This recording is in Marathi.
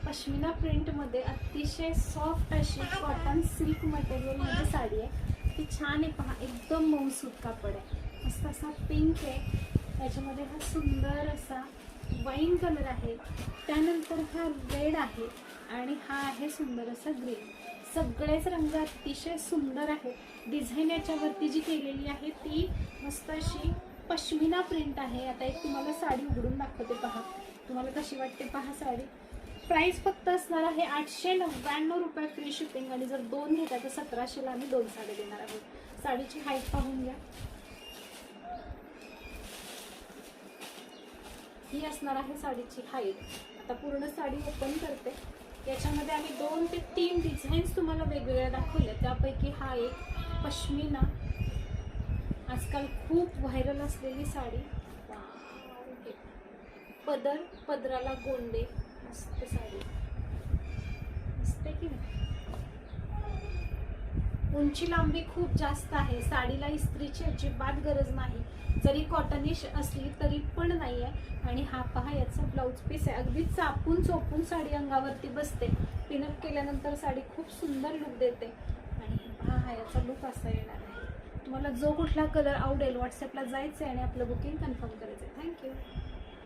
पश्मिना प्रिंटमध्ये अतिशय सॉफ्ट अशी कॉटन सिल्क मटेरियलमध्ये साडी आहे। ती छान आहे पहा, एकदम मऊसूत कापड आहे, मस्त असा पिंक आहे, त्याच्यामध्ये हा सुंदर असा वाईन कलर आहे, त्यानंतर हा रेड आहे आणि हा आहे सुंदर असा ग्रीन। सगळेच रंग अतिशय सुंदर आहेत। डिझाईन याच्यावरती जी केलेली आहे ती मस्त अशी पश्मिना प्रिंट आहे। आता एक तुम्हाला साडी उघडून दाखवते पहा, तुम्हाला कशी वाटते पहा साडी। प्राइस फक्त असणार आहे 899 रुपये फ्री शिपिंग, आणि जर 2 घेता तर 1700ला आम्ही 2 साडी देणार आहोत। साडीची हाईट पाहून घ्या, ही असणार आहे साडीची हाईट। आता पूर्ण साडी ओपन करते, याच्यामध्ये आम्ही 2 ते 3 डिझाईन्स तुम्हाला वेगवेगळ्या दाखवल्या, त्यापैकी हा एक पश्मिना आजकाल खूप व्हायरल असलेली साडी। पदराला गोंडे, मस्त साडी, मस्त आहे की नाही। उंची लांबी खूप जास्त आहे, साडीला इस्त्रीची अजिबात गरज नाही, जरी कॉटनिश असली तरी पण नाही आहे। आणि हा पहा याचा ब्लाऊज पीस आहे, अगदी चापून चोपून साडी अंगावरती बसते, पिनअप केल्यानंतर साडी खूप सुंदर लुक देते। आणि पहा हा याचा लुक असा येणार आहे। तुम्हाला जो कुठला कलर आवडेल व्हॉट्सअपला जायचं आहे आणि आपलं बुकिंग कन्फर्म करायचं आहे। थँक्यू।